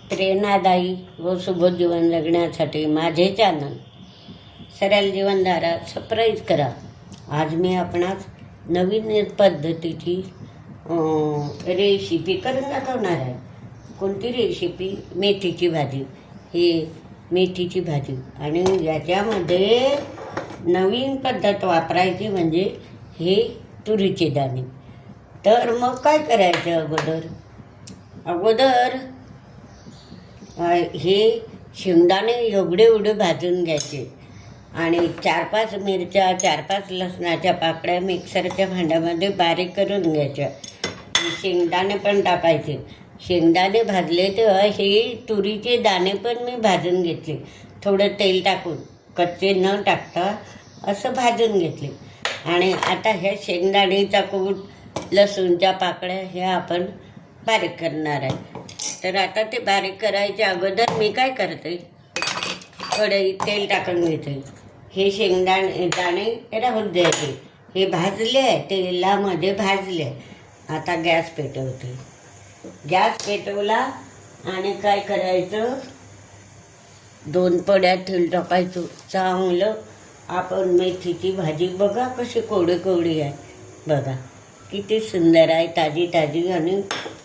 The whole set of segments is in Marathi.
प्रेरणादायी व सुबोध जीवन जगण्यासाठी माझे चॅनल सरळ जीवनधारा सबस्क्राईब करा. आज मी आपणास नवीन पद्धतीची रेसिपी करून दाखवणार आहे. कोणती रेसिपी? मेथीची भाजी. ही मेथीची भाजी आणि याच्यामध्ये नवीन पद्धत वापरायची म्हणजे हे तुरीचे दाणे. तर मग काय करायचं? अगोदर हे शेंगदाणे एवढे भाजून घ्यायचे आणि 4-5 मिरच्या, 4-5 लसणाच्या पाकळ्या मिक्सरच्या भांड्यामध्ये बारीक करून घ्यायच्या. शेंगदाणे पण टाकायचे. शेंगदाणे भाजले तेव्हा हे तुरीचे दाणे पण मी भाजून घेतले. थोडं तेल टाकून, कच्चे न टाकता असं भाजून घेतले. आणि आता ह्या शेंगदाणेचा कूट, लसूणच्या पाकळ्या ह्या आपण बारीक करणार आहे. तर आता ते बारीक करायच्या अगोदर मी काय करते, कढईत तेल टाकून घेते. हे शेंगदाणे दाणे राहून द्यायचे. हे भाजले आहे, तेलामध्ये भाजले. आता गॅस पेटवते. गॅस पेटवला आणि काय करायचं, 2 पड्या तेल टाकायचं चांगलं. आपण मेथीची भाजी बघा कशी कोवडी आहे, बघा किती सुंदर आहे, ताजी आणि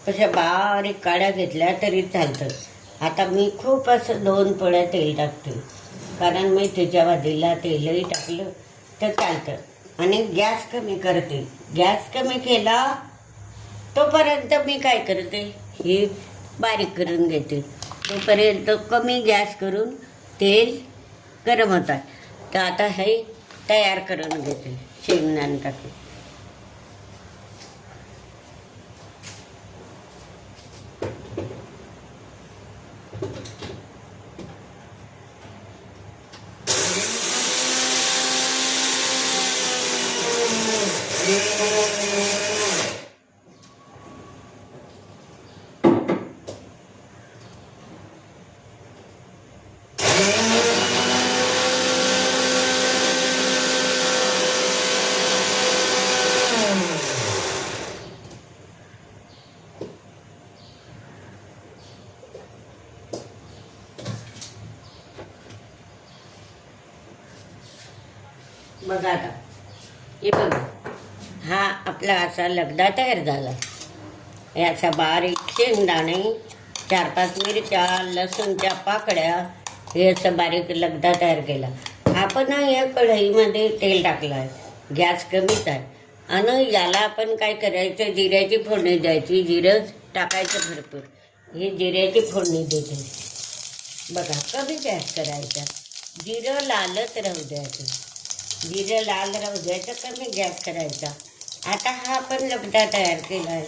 कशा बारीक काड्या घेतल्या तरी चालतं. आता मी खूप असं 2 पड्या तेल टाकते, कारण मेथीच्या भाजीला तेलही टाकलं तर चालतं. आणि गॅस कमी करते. गॅस कमी केला तोपर्यंत मी काय करते, हे बारीक करून घेते. तोपर्यंत कमी गॅस करून तेल गरम होतात. तर आता हे तयार करून घेते शेंगदाणे टाकून. बघा आता हे बघा, हा आपला असा लगदा तयार झाला. याचा बारीक शेंगदाणे, 4-5 मिरच्या, लसूणच्या पाकळ्या, हे असं बारीक लगदा तयार केला. आपण या कढईमध्ये तेल टाकलं आहे, गॅस कमीच आहे. आणि याला आपण काय करायचं, जिऱ्याची फोडणी द्यायची. जिरं टाकायचं भरपूर. हे जिऱ्याची फोडणी देते. बघा कमी गॅस करायचा, जिरं लालच राहू द्यायचं. जिरं लाल राहू द्यायचं, कमी गॅस करायचा. आता हा आपण लगदा तयार केला आहे.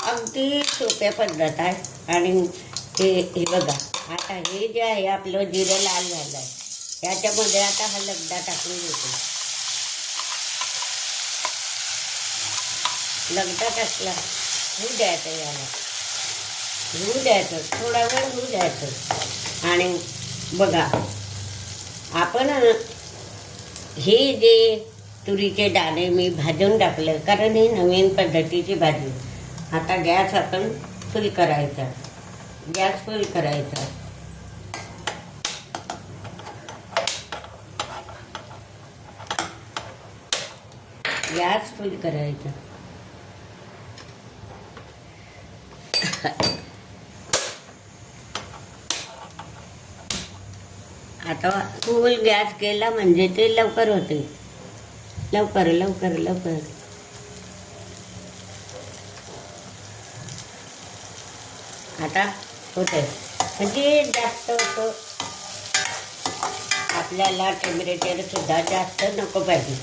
अगदी सोप्या पद्धत आहे. आणि हे बघा, आता हे जे आहे आपलं जिरं लाल झालं आहे, याच्यामध्ये आता हा लगदा टाकून घेतो. लगदा टाकला, होऊ द्यायचं, याला होऊ द्यायचं, थोडा वेळ होऊ द्यायचं. आणि बघा आपण हे जे तुरीचे दाणे मी भाजून टाकले, कारण ही नवीन पद्धतीची भाजी. आता गॅस आपण फुल करायचा. गॅस फुल करायचा. गॅस फुल करायचा. आता फुल गॅस केला म्हणजे ते लवकर होते. लवकर आता होते. म्हणजे जास्त होतं, आपल्याला टेम्परेचर सुद्धा जास्त नको पाहिजे.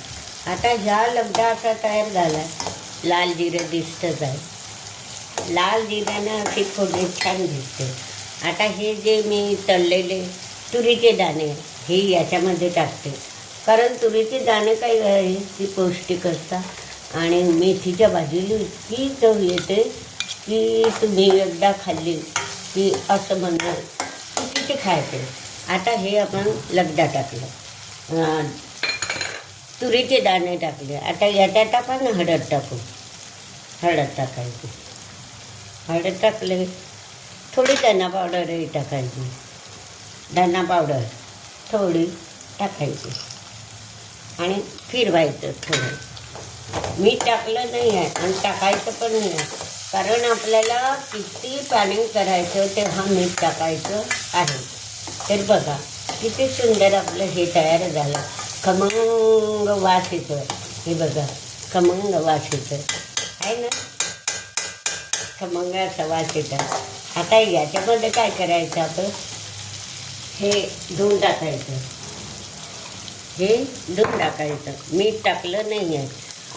आता ह्या लगदा असा तयार झाला. लाल जिरं दिसतंच आहे. लाल जिऱ्यानं अशी फोडणी छान दिसते. आता हे जे मी तळलेले तुरीचे दाणे हे याच्यामध्ये टाकते, कारण तुरीचे दाणे काय आहे ती पौष्टिक असतात. आणि मेथीच्या भाजीला इतकी चव येते की तुम्ही एकदा खाल्ली की असं म्हणणार की किती खायचे. आता हे आपण लगदा टाकलं, तुरीचे दाणे टाकले. आता याच्यात आपण हळद टाकू. हळद टाकायची. हळद टाकले, थोडी धना पावडरही टाकायची, धना पावडर थोडी टाकायची आणि फिरवायचं थोडं. मीठ टाकलं नाही आहे आणि टाकायचं पण नाही आहे, कारण आपल्याला किती पाणी करायचं तेव्हा मीठ टाकायचं आहे. तर बघा किती सुंदर आपलं हे तयार झालं. खमंग वास येतो. हे बघा खमंग वास येतो आहे ना, खमंग असा वास येतात. आता याच्यामध्ये काय करायचं, आपण हे धुवून टाकायचं, हे धुवून टाकायचं. मीठ टाकलं नाही आहे.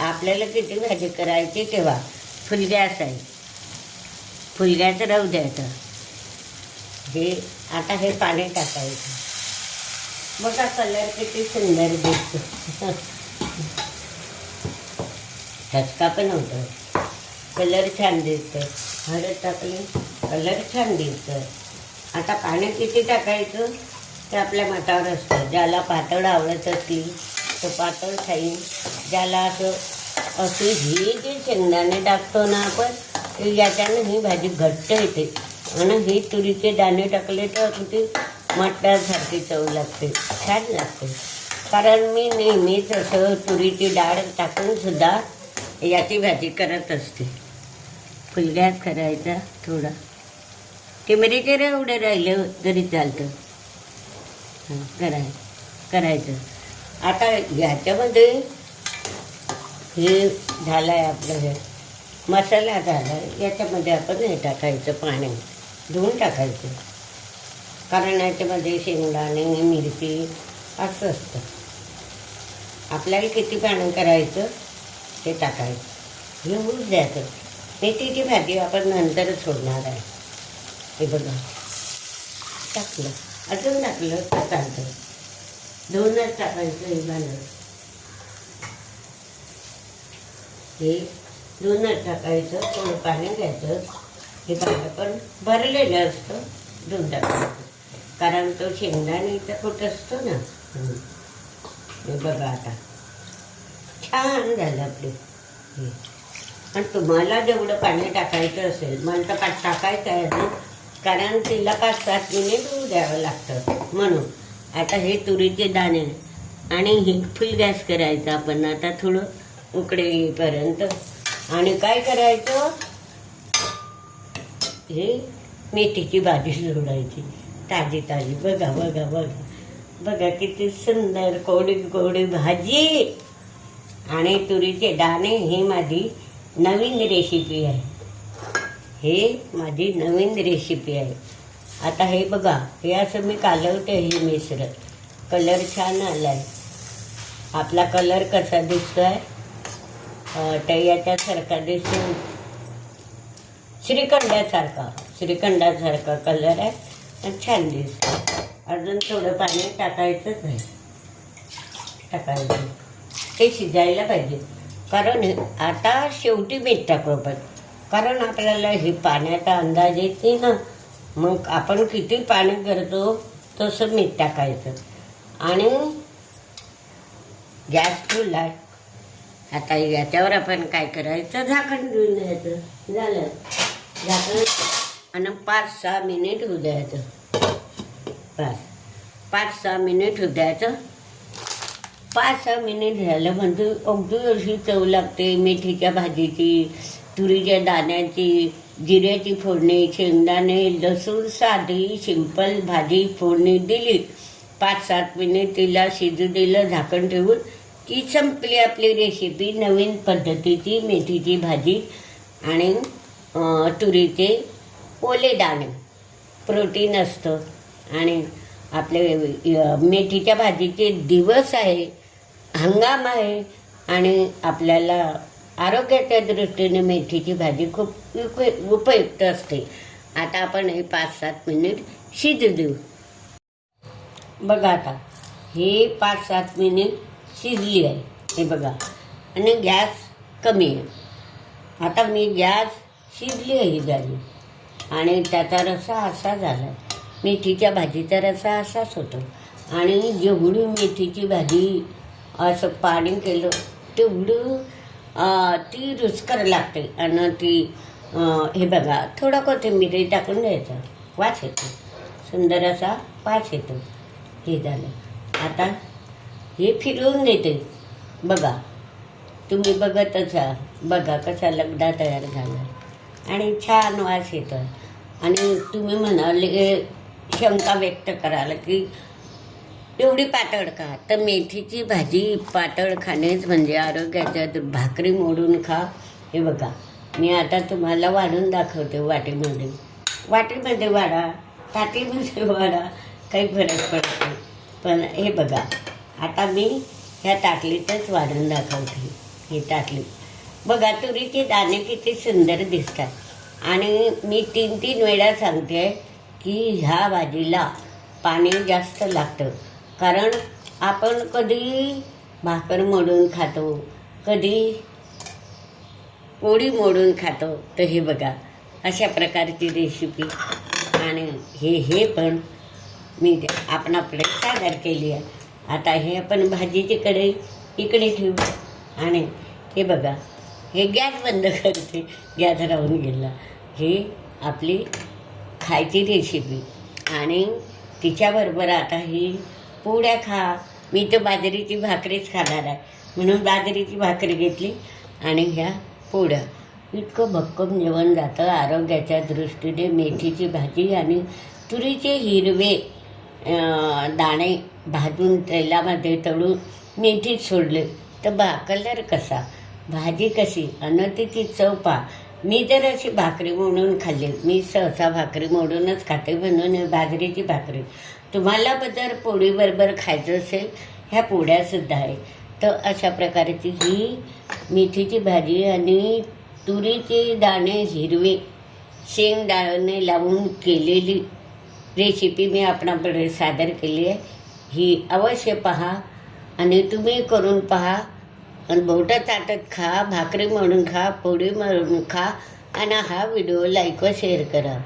आपल्याला किती भाजी करायची तेव्हा फुल गॅस आहे, फुल गॅस राहू द्यायचं. हे आता हे पाणी टाकायचं. बघा कलर किती सुंदर दिसतो. ठसका पण होतो, कलर छान दिसतं. हळद टाकली कलर छान दिसतं. आता पाणी किती टाकायचं ते आपल्या मतावर असतं. ज्याला पातळ आवडत असली तर पातळ खाईन, ज्याला असं ही जे शेंगदाणे टाकतो ना आपण, याच्यानं ही भाजी घट्ट येते. आणि हे तुरीचे दाणे टाकले तर अगदी मटणासारखी चव लागते, छान लागते. कारण मी नेहमीच असं तुरीची डाळ टाकून सुद्धा याची भाजी करत असते. फुल गॅस करायचा थोडा, टेंबरेचर एवढं राहिलं तरी चालतं. करायचं. आता ह्याच्यामध्ये हे झालं आहे आपलं, हे मसाला झाला आहे. याच्यामध्ये आपण हे टाकायचं, पाणी धुवून टाकायचं. कारण याच्यामध्ये शेंगदाणे मिरची असं असतं. आपल्याला किती पाणी करायचं ते टाकायचं, हे होऊच द्यायचं. मेथीची भाजी आपण नंतरच सोडणार आहे. हे बघा टाकलं, अजून टाकलं तर चालतं. दोनच टाकायचं. हे झालं, हे दोनच टाकायचं. थोडं पाणी घ्यायचं. हे पाणी पण भरलेलं असतं, धुवून टाकायचं. कारण तो शेंगदाण्याचा कूट असतो ना. हे बघा आता छान झालं आपले हे. आणि तुम्हाला जेवढं पाणी टाकायचं असेल, मला तर टाकायचं आहे ना, कारण तिला 5-7 मिनिट होऊ द्यावं लागतं म्हणून. आता हे तुरीचे दाणे आणि हे फुल गॅस करायचं आपण आता थोडं उकडे येईपर्यंत. आणि काय करायचं, हे मेथीची भाजी सोडायची ताजी ताजी. बघा बघा बघा बघा किती सुंदर कोवडी कोवडी भाजी. आणि तुरीचे दाणे ही माझी नवीन रेसिपी आहे, हे माझी नवीन रेसिपी आहे. आता हे बघा, हे असं मी कालवते. हे मिश्रण कलर छान आला आहे. आपला कलर कसा दिसतो आहे, त्या याच्यासारखा दिसतो, श्रीखंडासारखा कलर आहे आणि छान दिसतो. अजून थोडं पाणी टाकायचंच आहे, टाकायचं. ते शिजायला पाहिजे. कारण आता शेवटी मीठ टाकू आपण, कारण आपल्याला हे पाण्याचा अंदाज येत नाही ना. मग आपण किती पाणी करतो तसं मीठ टाकायचं. आणि गॅस फुल आहे. आता याच्यावर आपण काय करायचं, झाकण देऊन द्यायचं. झालं झाकण. आणि 5-6 मिनिट होऊ द्यायचं. 5-6 मिनिट होऊ द्यायचं. 5-6 मिनिट झालं म्हणजे अगदी अशी चव लागते मेथीच्या भाजीची, तुरीच्या दाण्याची, जिऱ्याची फोडणी, शेंगदाणे, लसूण, साधी सिंपल भाजी फोडणी दिली. 5-7 मिनिट तिला शिजू दिलं झाकण ठेवून की संपली आपली रेसिपी. नवीन पद्धतीची मेथीची भाजी आणि तुरीचे ओले दाणे. प्रोटीन असतं. आणि आपले मेथीच्या भाजीचे दिवस आहे, हंगाम आहे. आणि आपल्याला आरोग्याच्या दृष्टीने मेथीची भाजी खूप उपयुक्त असते. आता आपण हे 5-7 मिनिट शिजू देऊ. बघा आता हे 5-7 मिनिट शिजली आहे. हे बघा. आणि गॅस कमी आहे. आता मी गॅस शिजली आहे ही झाली. आणि त्याचा रस्सा असा झाला आहे. मेथीच्या भाजीचा रस्सा असाच होतो. आणि जेवढी मेथीची भाजी असं पाणी केलं तेवढं ती रुचकर लागते. आणि ती हे बघा, थोडा कोथिंबीर टाकून द्यायचा, वास येतो, सुंदर असा वास येतो. हे झालं. आता हे फिरवून देते. बघा, तुम्ही बघतच जा. बघा कसा लगदा तयार झाला आणि छान वास येतो. आणि तुम्ही म्हणाल शंका व्यक्त कराल की एवढी पातळ का? तर मेथीची भाजी पातळ खाणेच म्हणजे आरोग्याच्या. भाकरी मोडून खा. हे बघा, मी आता तुम्हाला वाढून दाखवते वाटीमध्ये. वाटीमध्ये वाढा, ताटीमध्ये वाढा, काही फरक पडत नाही. पण हे बघा, आता मी ह्या ताटलीतच वाढून दाखवते. ही ताटली बघा, तुरीचे दाणे किती सुंदर दिसतात. आणि मी 3-3 वेळा सांगते की ह्या भाजीला पाणी जास्त लागतं. कारण आपण कधी भाकर मोडून खातो, कधी पोळी मोडून खातो. तर हे बघा, अशा प्रकारची रेसिपी. आणि हे पण मी आपणाकडे सादर केली आहे. आता हे आपण भाजीची कढई इकडे ठेवू. आणि हे बघा, हे गॅस बंद करते, गॅस राहून गेला. ही आपली खायची रेसिपी. आणि तिच्याबरोबर आता ही पोळ्या खा. मी तर बाजरीची भाकरीच खाणार आहे, म्हणून बाजरीची भाकरी घेतली आणि ह्या पोळ्या. इतकं भक्कम जेवण जातं आरोग्याच्या दृष्टीने. मेथीची भाजी आणि तुरीचे हिरवे दाणे भाजून तेलामध्ये तळून मेथीत सोडले तर कलर कसा, भाजी कशी आणि तिची चव पहा. मी तर अशी भाकरी मोडून खाल्ली. मी सहसा भाकरी मोडूनच खाते, म्हणून बाजरीची भाकरी. तुम्हाला जर पोळीबरोबर खायचं असेल, ह्या पोळ्यासुद्धा आहे. तर अशा प्रकारची ही मेथीची भाजी आणि तुरीचे दाणे हिरवे शेंगदाणे लावून केलेली रेसिपी मी आपणाकडे सादर केली आहे. ही अवश्य पहा आणि तुम्ही करून पहा. आणि बोटं चाटत खा, भाकरी म्हणून खा, पोळी म्हणून खा. आणि हा व्हिडिओ लाईक व शेअर करा.